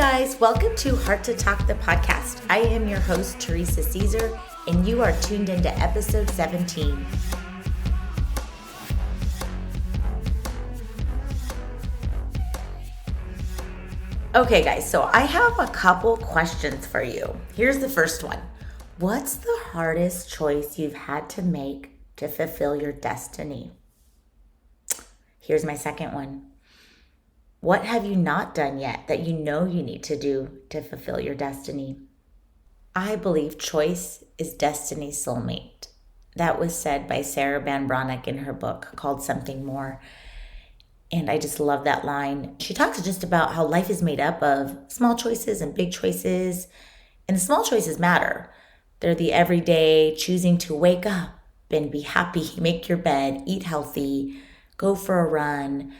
guys, welcome to Heart to Talk, the podcast. I am your host, Teresa Caesar, and you are tuned into episode 17. Okay, guys, so I have a couple questions for you. Here's the first one. What's the hardest choice you've had to make to fulfill your destiny? Here's my second one. What have you not done yet that you know you need to do to fulfill your destiny? I believe choice is destiny's soulmate. That was said by Sarah Van Bronick in her book called Something More. And I just love that line. She talks just about how life is made up of small choices and big choices. And the small choices matter. They're the everyday choosing to wake up and be happy, make your bed, eat healthy, go for a run.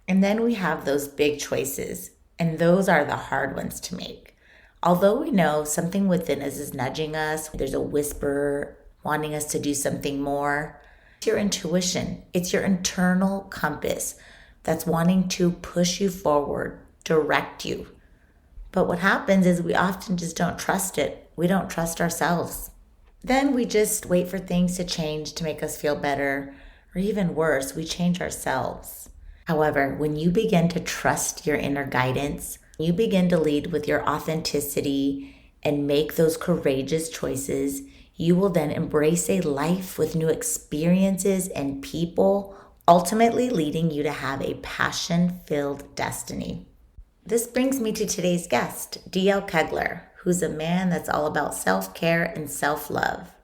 And then we have those big choices, and those are the hard ones to make. Although we know something within us is nudging us, there's a whisper wanting us to do something more. It's your intuition. It's your internal compass that's wanting to push you forward, direct you. But what happens is we often just don't trust it. We don't trust ourselves. Then we just wait for things to change to make us feel better, or even worse, we change ourselves. However, when you begin to trust your inner guidance, you begin to lead with your authenticity and make those courageous choices, you will then embrace a life with new experiences and people, ultimately leading you to have a passion-filled destiny. This brings me to today's guest, D.L. Kegler, who's a man that's all about self-care and self-love.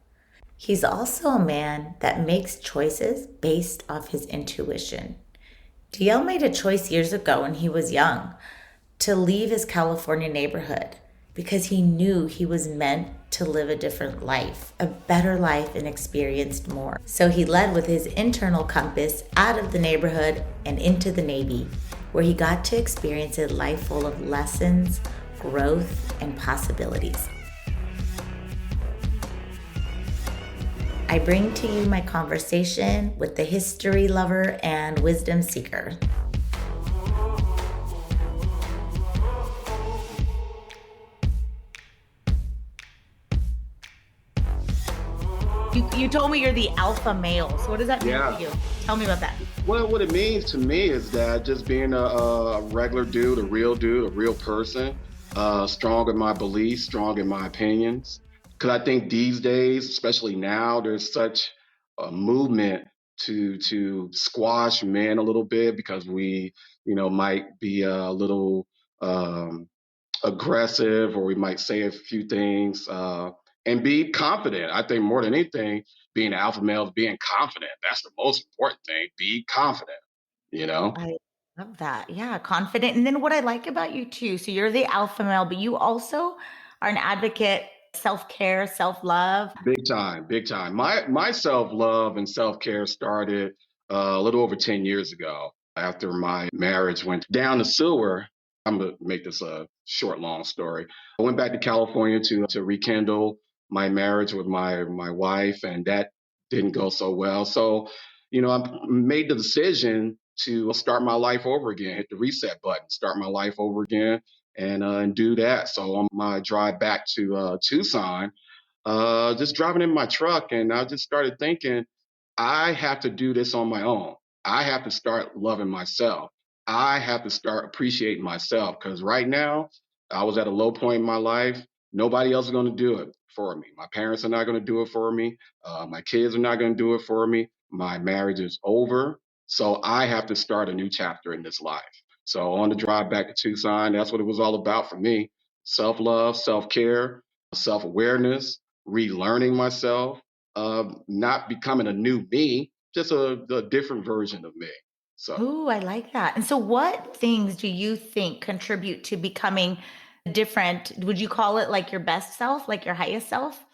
He's also a man that makes choices based off his intuition. DL made a choice years ago when he was young to leave his California neighborhood because he knew he was meant to live a different life, a better life, and experienced more. So he led with his internal compass out of the neighborhood and into the Navy, where he got to experience a life full of lessons, growth, and possibilities. I bring to you my conversation with the history lover and wisdom seeker. You told me you're the alpha male. So what does that mean for you? Tell me about that. Well, what it means to me is that just being a regular dude, a real person, strong in my beliefs, strong in my opinions. Because I think these days, especially now, there's such a movement to squash men a little bit because we, might be a little aggressive, or we might say a few things and be confident. I think more than anything, being an alpha male is being confident. That's the most important thing. Be confident, you know? I love that. Yeah, confident. And then what I like about you too, so you're the alpha male, but you also are an advocate, self-care, self-love. Big time, big time. My self-love and self-care started a little over 10 years ago after my marriage went down the sewer. I'm gonna make this a short, long story. I went back to California to rekindle my marriage with my wife, and that didn't go so well. So, I made the decision to start my life over again, hit the reset button, start my life over again, and do that. So on my drive back to Tucson, just driving in my truck, and I just started thinking, I have to do this on my own. I have to start loving myself. I have to start appreciating myself, because right now I was at a low point in my life. Nobody else is going to do it for me. My parents are not going to do it for me. My kids are not going to do it for me. My marriage is over. So I have to start a new chapter in this life. So on the drive back to Tucson, that's what it was all about for me: self love, self care, self awareness, relearning myself, not becoming a new me, just a different version of me. So Ooh, I like that. And so what things do you think contribute to becoming different? Would you call it like your best self, like your highest self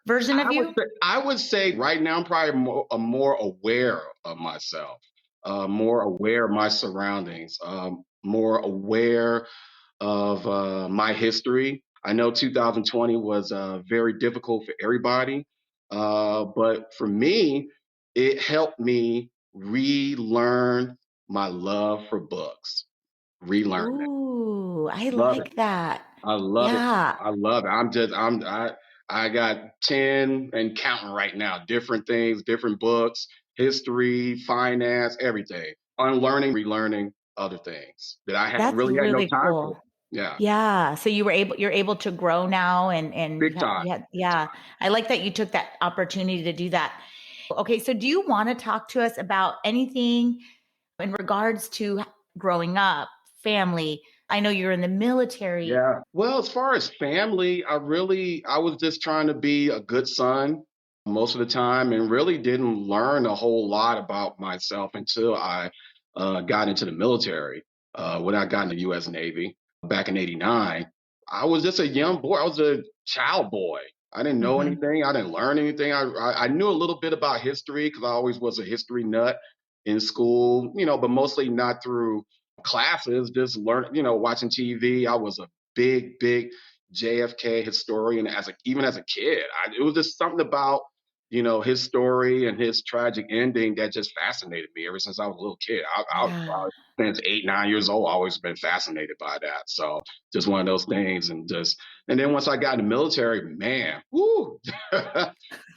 version of you? I would say right now I'm probably more aware of myself, more aware of my surroundings, more aware of my history. I know 2020 was very difficult for everybody, but for me, it helped me relearn my love for books. relearn that. Ooh, I Love it. like that. I love it. Yeah, I love it. I got 10 and counting right now. Different things, different books, history, finance, everything. Unlearning, relearning other things that I had that's really had no really time for. cool. Yeah. Yeah, so you're able to grow now and Big time. Big yeah. time. I like that you took that opportunity to do that. Okay, so do you wanna talk to us about anything in regards to growing up, family? I know you're in the military. Yeah. Well, as far as family, I was just trying to be a good son most of the time and really didn't learn a whole lot about myself until I got into the military. When I got in the U.S. Navy back in '89, I was just a young boy. I was a child boy. I didn't know Mhm. anything. I didn't learn anything. I knew a little bit about history because I always was a history nut in school, but mostly not through classes, just learn, watching TV. I was a big JFK historian even as a kid. It was just something about his story and his tragic ending that just fascinated me ever since I was a little kid. Yeah. Since 8, 9 years old, I always been fascinated by that. So just one of those things, and then once I got in the military, man, whoo,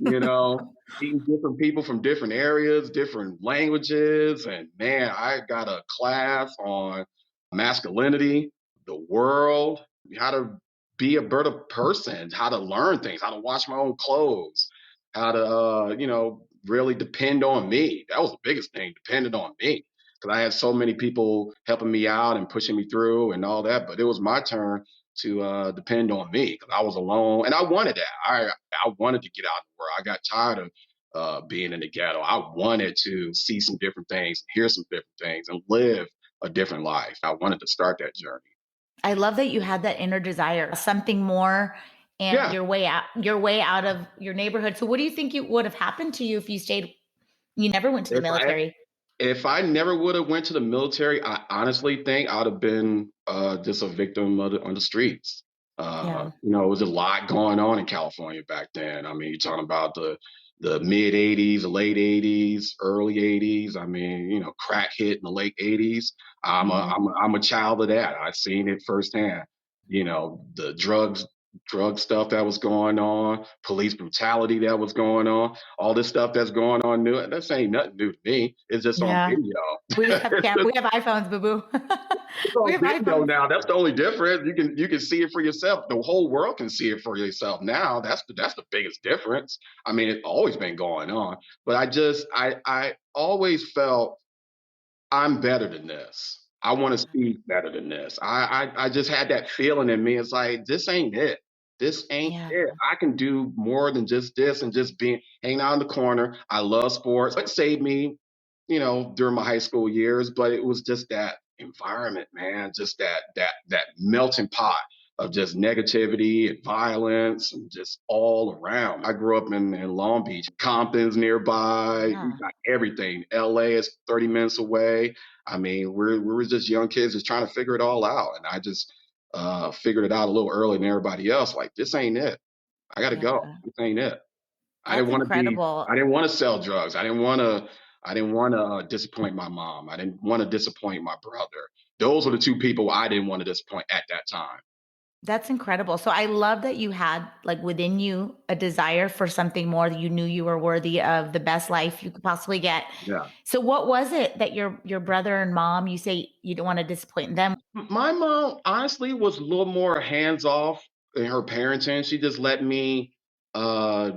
you know, meeting different people from different areas, different languages, and man, I got a class on masculinity, the world, how to be a better person, how to learn things, how to wash my own clothes, how to really depend on me. That was the biggest thing, depended on me. Because I had so many people helping me out and pushing me through and all that, but it was my turn to depend on me because I was alone and I wanted that. I wanted to get out of the world. I got tired of being in the ghetto. I wanted to see some different things, hear some different things, and live a different life. I wanted to start that journey. I love that you had that inner desire, something more and Yeah. your way out of your neighborhood. So what do you think you would have happened to you if you never went to the If I military? if I never would have went to the military, I honestly think I'd have been just a victim on the streets. Yeah. It was a lot going on in California back then. I mean, you're talking about the mid '80s, the late '80s, early '80s. I mean, crack hit in the late '80s. Mhm. I'm a child of that. I've seen it firsthand. The drug stuff that was going on, police brutality that was going on, all this stuff that's going on new. This ain't nothing new to me. It's just on Yeah. video. We just have we have iPhones, boo boo. It's We on have video iPhones. now. That's the only difference. You can see it for yourself. The whole world can see it for yourself now. That's the biggest difference. I mean, it's always been going on, but I always felt I'm better than this. I want to be better than this. I just had that feeling in me. It's like this ain't it. This ain't Yeah. it. I can do more than just this and just being hanging out in the corner. I love sports. It saved me, during my high school years, but it was just that environment, man. Just that melting pot of just negativity and violence and just all around. I grew up in Long Beach, Compton's nearby. You Yeah. got everything. LA is 30 minutes away. I mean, we were just young kids just trying to figure it all out. And I just figured it out a little earlier than everybody else. Like, this ain't it. I got to go. Yeah. This ain't it. I didn't That's want to be. incredible. I didn't want to sell drugs. I didn't want to. I didn't want to disappoint my mom. I didn't want to disappoint my brother. Those were the two people I didn't want to disappoint at that time. That's incredible. So I love that you had like within you a desire for something more that you knew you were worthy of the best life you could possibly get. Yeah. So what was it that your brother and mom, you say you don't want to disappoint them? My mom honestly was a little more hands off in her parenting. She just let me uh,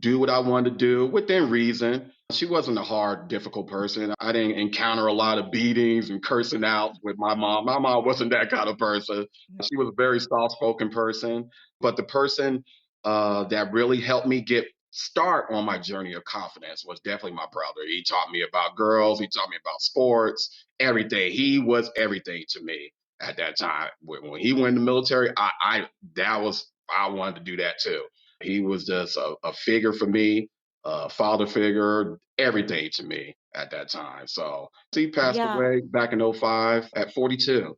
do what I wanted to do within reason. She wasn't a hard, difficult person. I didn't encounter a lot of beatings and cursing out with my mom. My mom wasn't that kind of person. She was a very soft spoken person. But the person that really helped me get start on my journey of confidence was definitely my brother. He taught me about girls, he taught me about sports, everything. He was everything to me at that time. When he went in the military, I wanted to do that too. He was just a figure for me, a father figure, everything to me at that time. So he passed Yeah. away back in '05 at 42.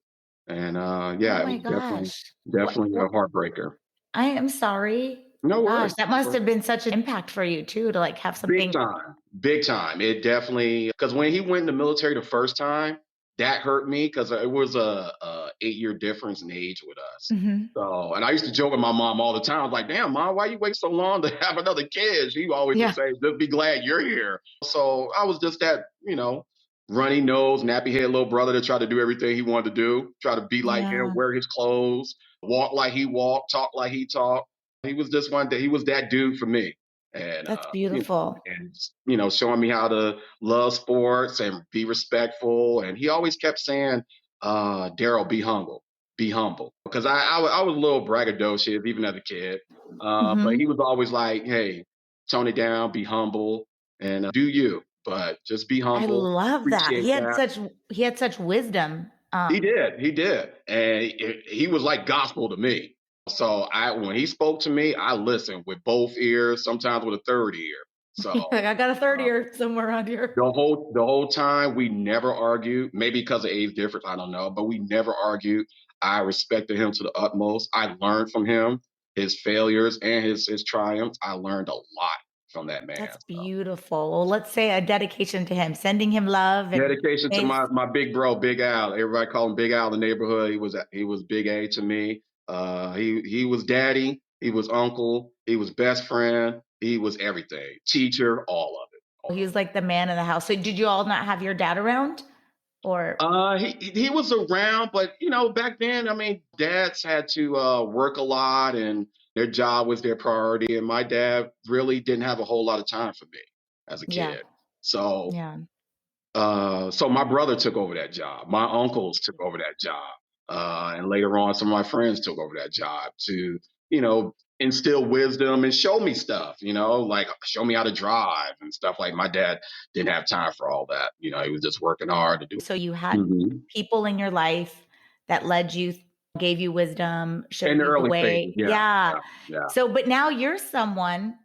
And Oh yeah, it my was definitely gosh. definitely a heartbreaker. I am sorry. No Gosh, worries. that must have been such an impact for you too to like have Big something. time. Big time. It definitely because when he went in the military the first time, that hurt me because it was a 8 year difference in age with us. Hmm. So, and I used to joke with my mom all the time. I was like, "Damn, mom, why you wait so long to have another kid?" She always would Yeah. say, "Just be glad you're here." So I was just that, runny nose, nappy head little brother that tried to do everything he wanted to do, try to be like him, Yeah. wear his clothes, walk like he walked, talk like he talked. He was just one that he was that dude for me. And That's beautiful. showing me how to love sports and be respectful. And he always kept saying, Daryl, be humble, be humble. Because I was a little braggadocious even as a kid. But he Hmm. was always like, hey, tone it down, be humble, and do you. But just be I humble. love that. Appreciate that. He had such wisdom. He did, and he was like gospel to me. So I, when he spoke to me, I listened with both ears, sometimes with a third ear. So I got a third uh, ear somewhere around here. the whole time we never argued. Maybe because of age difference, I don't know, but we never argued. I respected him to the utmost. I learned from him, his failures and his triumphs. I learned a lot from that man. That's So. beautiful. Well, let's say a dedication to him, sending him love and Dedication to may my big bro, Big Al. Everybody called him Big Al in the neighborhood. He was Big A to me. He was daddy. He was uncle. He was best friend. He was everything. Teacher, all of it. he was like the man of the house. So did you all not have your dad around? Or He was around, but back then, I mean, dads had to work a lot, and their job was their priority. And my dad really didn't have a whole lot of time for me as a yeah, kid. So yeah. so my brother took over that job. My uncles took over that job. And later on, some of my friends took over that job to, instill wisdom and show me stuff, like show me how to drive and stuff. Like my dad didn't have time for all that. He was just working hard to do. So you had Mhm. people in your life that led you, gave you wisdom, In showed the you the early stages. way. Yeah. Yeah. Yeah. Yeah. So, but now you're someone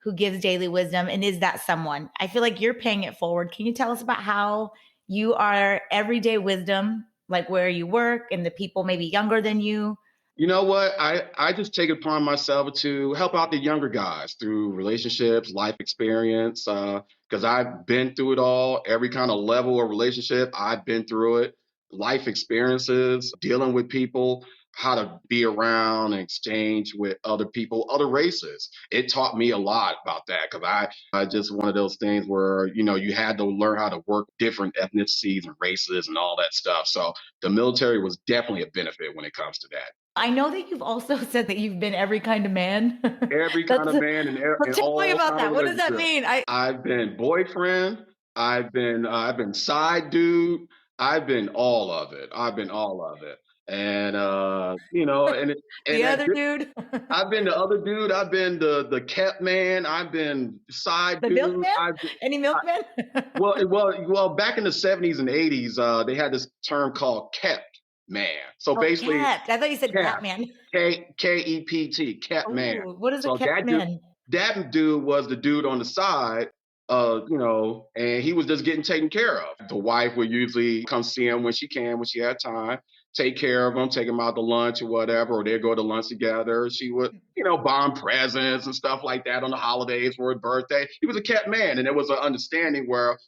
who gives daily wisdom and is that someone? I feel like you're paying it forward. Can you tell us about how you are everyday wisdom, like where you work and the people maybe younger than you? You know what? I just take it upon myself to help out the younger guys through relationships, life experience, because I've been through it all, every kind of level of relationship. I've been through it, life experiences, dealing with people, how to be around and exchange with other people, other races. It taught me a lot about that because I just one of those things where, you had to learn how to work different ethnicities and races and all that stuff. So the military was definitely a benefit when it comes to that. I know that you've also said that you've been every kind of man. Every kind That's of man in tell me all about kind of that. What does that relationships. mean? I've been boyfriend. I've been side dude. I've been all of it. I've been all of it. And and The that other dude, I've been the other dude. I've been the kept man. I've been side the dude. milkman. Any milkman? Back in the 70s and 80s, they had this term called kept man. So Oh, basically, cat. I thought you said kept Catman. Kept, kept man. Oh, what is a So Catman? that dude was the dude on the side, and he was just getting taken care of. The wife would usually come see him when she can, when she had time, take care of him, take him out to lunch or whatever, or they'd go to lunch together. She would, buy him presents and stuff like that on the holidays for his birthday. He was a kept man, and there was an understanding where,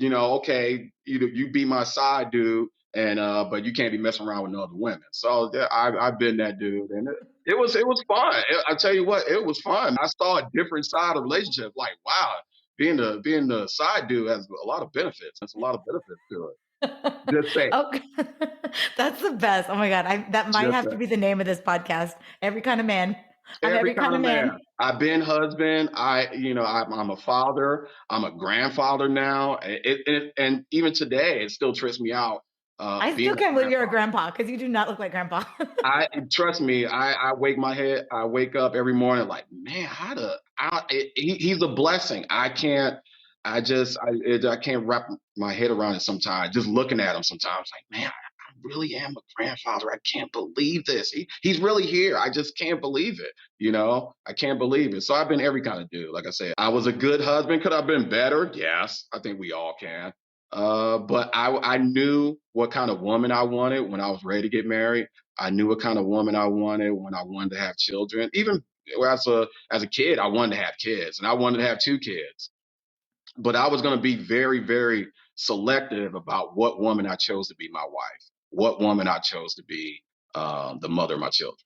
okay, you be my side dude, and but you can't be messing around with no other women. So yeah, I've been that dude, and it was fun. I tell you what, it was fun. I saw a different side of relationships. Like wow, being the side dude has a lot of benefits. There's a lot of benefits to it. Just say, Oh, that's the best. Oh my God. That might just have say. to be the name of this podcast. Every kind of man. I'm Every every kind kind of of man. man. I've been husband. I'm a father. I'm a grandfather now. And even today, it still trips me out I being still a can't believe you're a grandfather. grandpa because you do not look like grandpa. I Trust me. I wake up every morning like, man, he's a blessing. I can't. I can't wrap my head around it sometimes. Just looking at him sometimes, like, man, I really am a grandfather. I can't believe this. He's really here. I just can't believe it. I can't believe it. So I've been every kind of dude. Like I said, I was a good husband. Could I have been better? Yes, I think we all can. But I knew what kind of woman I wanted when I was ready to get married. I knew what kind of woman I wanted when I wanted to have children. Even as a kid, I wanted to have kids, and I wanted to have two kids. but I was going to be very, very selective about what woman I chose to be my wife, what woman I chose to be the mother of my children.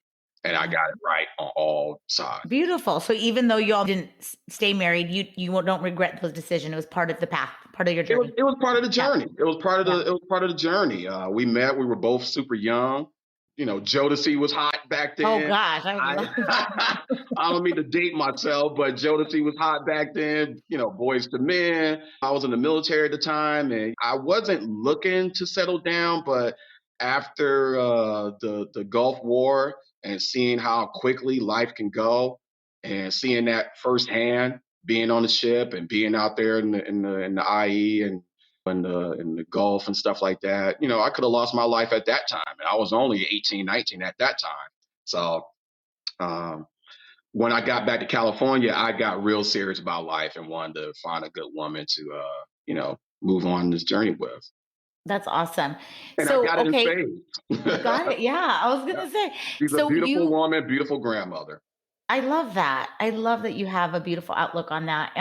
And I Yeah. got it right on all sides. Beautiful. So even though y'all didn't stay married, you don't regret those decision. It was part of the path, part of your journey. It was part of the Yeah. journey. It was part of Yeah. the it was part of the journey. We met. We were both super young. You know, Jodeci was hot back Oh then. gosh, I I love I don't mean to date myself, but Jodeci was hot back then. You know, Boys to Men. I was in the military at the time, and I wasn't looking to settle down. But after the Gulf War and seeing how quickly life can go, and seeing that firsthand, being on the ship and being out there in the IE and in the Gulf and stuff like that. You know, I could have lost my life at that time, and I was only 18, 19 at that time. So um, when I got back to California, I got real serious about life and wanted to find a good woman to move on this journey with, That's awesome. and I So, got it in okay, you spades. got it. Yeah, I was gonna say. She's a So beautiful you woman, beautiful grandmother. I love that. I love that you have a beautiful outlook on that.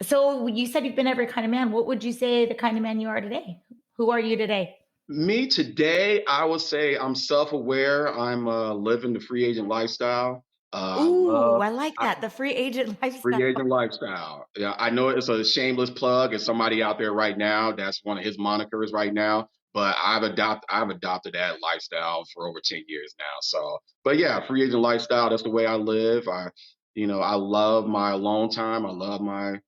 So you said you've been every kind of man. What would you say the kind of man you are today? Who are you today? Me today, I would say I'm self-aware. I'm living the free agent lifestyle. I Ooh, love I like I, that. The free agent free lifestyle. agent lifestyle. Yeah, I know it's a shameless plug. It's somebody out there right now. That's one of his monikers right now. But I've adopted that lifestyle for over 10 years now. So, but yeah, free agent lifestyle. That's the way I live. I love my alone time. I love my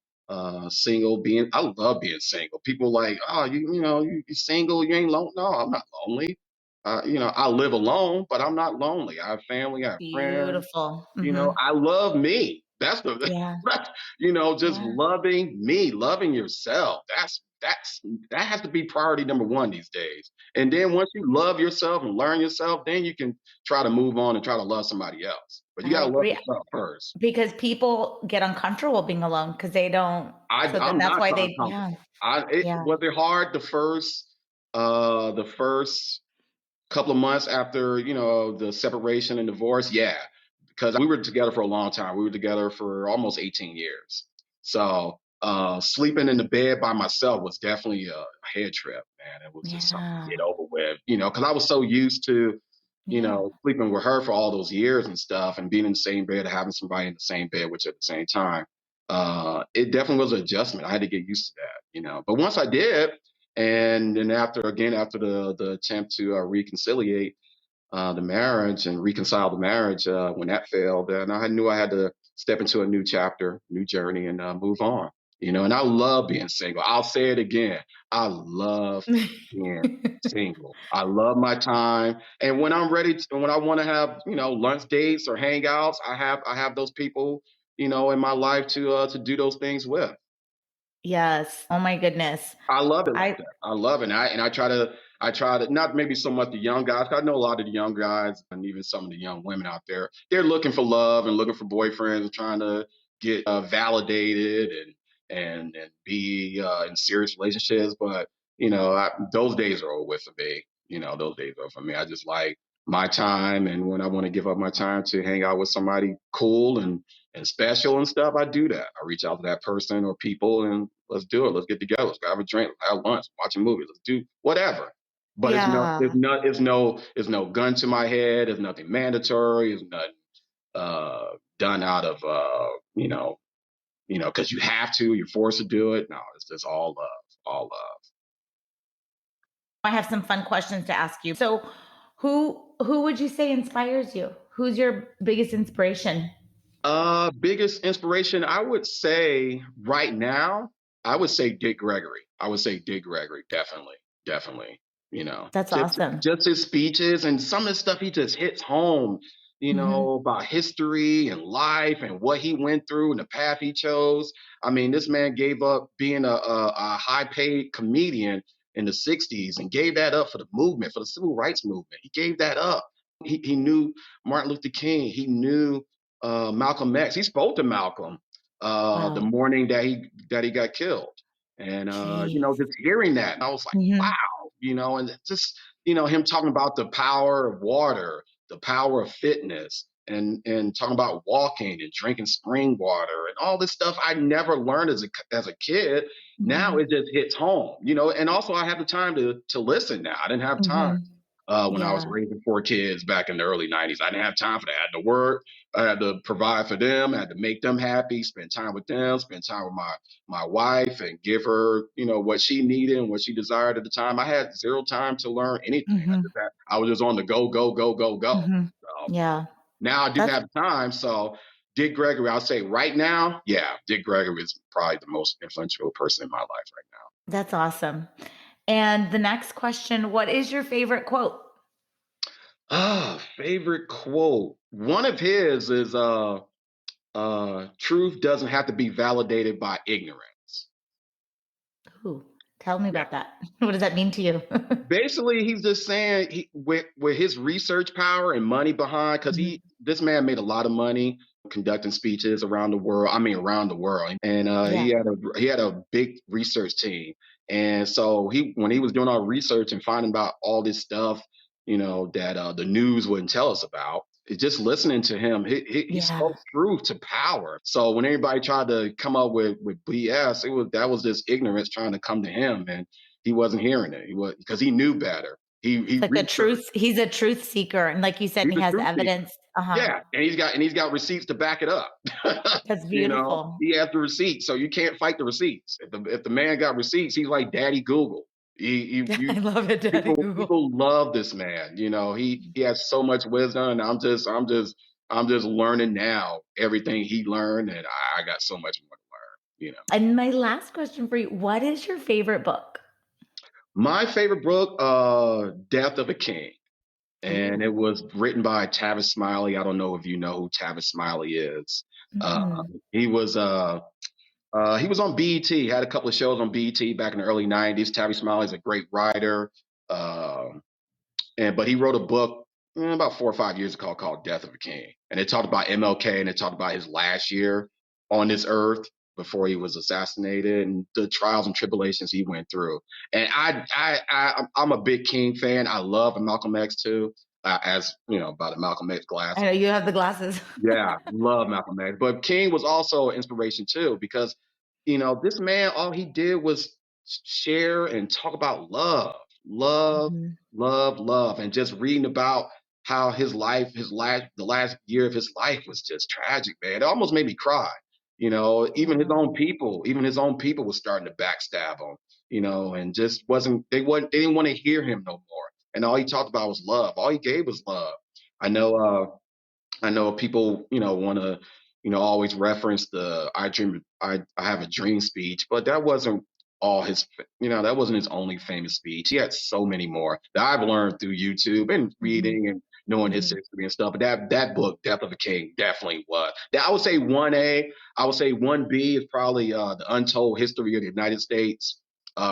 single being. I love being single. People like, oh, you're single. You ain't lonely. No, I'm not lonely. I live alone, but I'm not lonely. I have family. I have friends. Beautiful. Hmm. I love me. That's the Yeah. just Yeah. loving me, loving yourself. That has to be priority number one these days. And then once you love yourself and learn yourself, then you can try to move on and try to love somebody else. But you I gotta love agree yourself first. because people get uncomfortable being alone because they don't. So then I'm that's not why they. Yeah. uncomfortable. Yeah. Was it hard the first couple of months after the separation and divorce, yeah, because we were together for a long time. We were together for almost 18 years. So sleeping in the bed by myself was definitely a head trip, man. It was just something to Yeah. get over with, because I was so used to Yeah. sleeping with her for all those years and stuff, and being in the same bed, having somebody in the same bed, which at the same time, it definitely was an adjustment. I had to get used to that. But once I did, and then after the attempt to reconciliate the marriage and reconcile the marriage, when that failed, then I knew I had to step into a new chapter, new journey, and move on. And I love being single. I'll say it again. I love being single. I love my time, and when I'm ready, when I want to have lunch dates or hangouts, I have those people in my life to do those things with. Yes. Oh my goodness. I love it like I that. I love it. And I try to not maybe so much the young guys. 'Cause I know a lot of the young guys and even some of the young women out there. They're looking for love and looking for boyfriends and trying to get validated and be in serious relationships. But those days are over with for me. Those days are over for me. I just like my time, and when I want to give up my time to hang out with somebody cool and special and stuff, I do that. I reach out to that person or people and let's do it. Let's get together. Let's go have a drink, have lunch, watch a movie. Let's do whatever. But yeah. it's no gun to my head. It's nothing mandatory. It's nothing done out of because you have to. You're forced to do it. No, it's just all love, all love. I have some fun questions to ask you. So, who would you say inspires you? Who's your biggest inspiration? Biggest inspiration, I would say right now, I would say Dick Gregory. I would say Dick Gregory, definitely, definitely. That's Just awesome. just his speeches and some of the stuff he just hits home, Hmm. about history and life and what he went through and the path he chose. I mean, this man gave up being a high paid comedian in the 60s and gave that up for the movement, for the civil rights movement. He gave that up. He knew Martin Luther King. He knew Malcolm X. He spoke to Malcolm the Wow. morning that he got killed, and Jeez. just hearing that, I was like, Hmm. wow, and just him talking about the power of water, the power of fitness, and talking about walking and drinking spring water and all this stuff I never learned as a kid. Now Mhm. it just hits home, and also I have the time to listen now. I didn't have time Mhm. when I was Yeah. raising 4 kids back in the early 90s. I didn't have time for that. I had to work. I had to provide for them. I had to make them happy, spend time with them, spend time with my wife, and give her, what she needed and what she desired at the time. I had zero time to learn anything. Mhm. I was just on the go, go, go, go, go. Mhm. So Yeah. now I do That's have time. So Dick Gregory, I'll say right now, yeah, Dick Gregory is probably the most influential person in my life right now. that's awesome. And the next question, what is your favorite quote? Favorite quote. One of his is truth doesn't have to be validated by ignorance. Ooh, tell me Yeah. about that. What does that mean to you? Basically, he's just saying with his research power and money behind, because Mhm. this man made a lot of money conducting speeches around the world. I mean, around the world, and Yeah. he had a big research team, and so when he was doing all research and finding about all this stuff, that the news wouldn't tell us about. Just listening to him, he Yeah. spoke truth to power. So when everybody tried to come up with BS, that was just ignorance trying to come to him, and he wasn't hearing it. He was because he knew better. He It's like researched. he's a truth seeker, and like you said, He's he a has truth seeker. evidence. Uh-huh. Yeah, and he's got receipts to back it up. That's beautiful. He has the receipts, so you can't fight the receipts. If the man got receipts, he's like Daddy Google. I love it, Daddy Google. People love this man. He has so much wisdom, and I'm just learning now everything he learned, and I got so much more to learn. And my last question for you, what is your favorite book? My favorite book, Death of a King. And it Ooh. was written by Tavis Smiley. I don't know if you know who Tavis Smiley is. Uh, Mm-mm. he was he was on BET. Had a couple of shows on BET back in the early '90s. Tavis Smiley is a great writer, but he wrote a book about 4 or 5 years ago called Death of a King, and it talked about MLK and it talked about his last year on this earth before he was assassinated and the trials and tribulations he went through. And I'm a big King fan. I love Malcolm X too, as by the Malcolm X I glasses. know you have the glasses. Yeah, love Malcolm X. But King was also an inspiration too, because this man, all he did was share and talk about love, love, Mhm. love, love, and just reading about how the last year of his life was just tragic, man. It almost made me cry. Yeah. Even his own people was starting to backstab him, and just they didn't want to hear him no more. And all he talked about was love. All he gave was love. I know I know people, want to, always reference the I have a dream speech, but that wasn't all that wasn't his only famous speech. He had so many more that I've learned through YouTube and Mhm. reading and knowing his Mhm. history and stuff. But that book, Death of a King, definitely was. That I would say 1A. I would say 1B is probably The Untold History of the United States,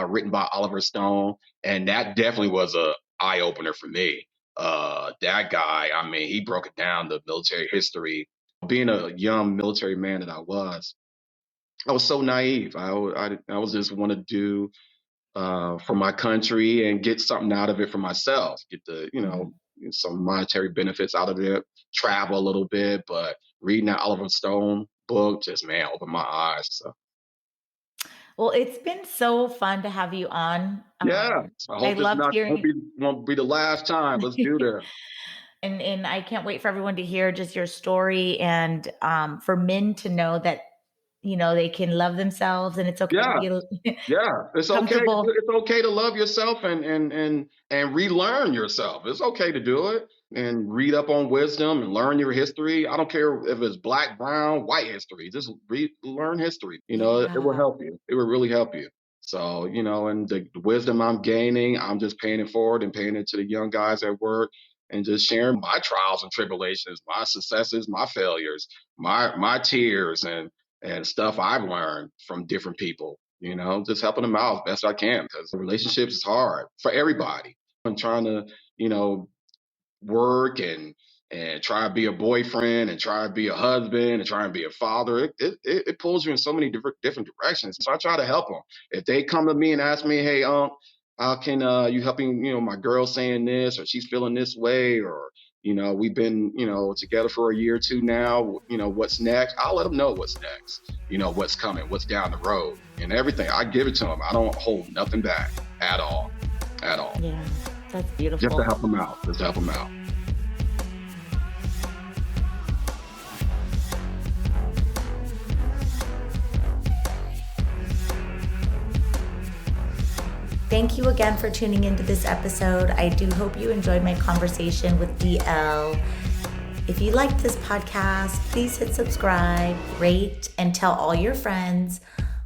written by Oliver Stone. And that definitely was a eye opener for me. That guy, I mean, he broke it down, the military history. Being a young military man that I was so naive. I was just want to do for my country and get something out of it for myself. Get Mhm. some monetary benefits out of it. Travel a little bit, but reading that Oliver Stone book just man opened my eyes. So Well, it's been so fun to have you on. yeah, I loved I hope hearing it won't be the last time. Let's do this. and I can't wait for everyone to hear just your story and for men to know that they can love themselves and it's okay to Yeah, be yeah, it's okay. comfortable. It's okay to love yourself and relearn yourself. It's okay to do it and read up on wisdom and learn your history. I don't care if it's black, brown, white history. Just learn history. It will Yeah. help you. It will really help you. So and the wisdom I'm gaining, I'm just paying it forward and paying it to the young guys at work and just sharing my trials and tribulations, my successes, my failures, my tears and stuff I've learned from different people, just helping them out as best I can because relationships is hard for everybody. I'm trying to, you know, work and try to be a boyfriend and try to be a husband and try and be a father. It pulls you in so many different directions. So I try to help them. If they come to me and ask me, hey, how can you helping, my girl saying this or she's feeling this way or We've been, together for a year or two now. What's next? I'll let them know what's next, what's coming, what's down the road and everything. I give it to them. I don't hold nothing back at all, at all. Yeah, that's Just to beautiful. help them out. Just to help them out. Thank you again for tuning into this episode. I do hope you enjoyed my conversation with DL. If you liked this podcast, please hit subscribe, rate, and tell all your friends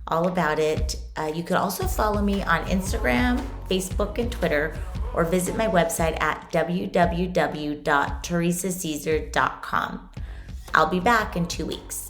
all about it. You could also follow me on Instagram, Facebook, and Twitter, or visit my website at www.teresacaesar.com. I'll be back in 2 weeks.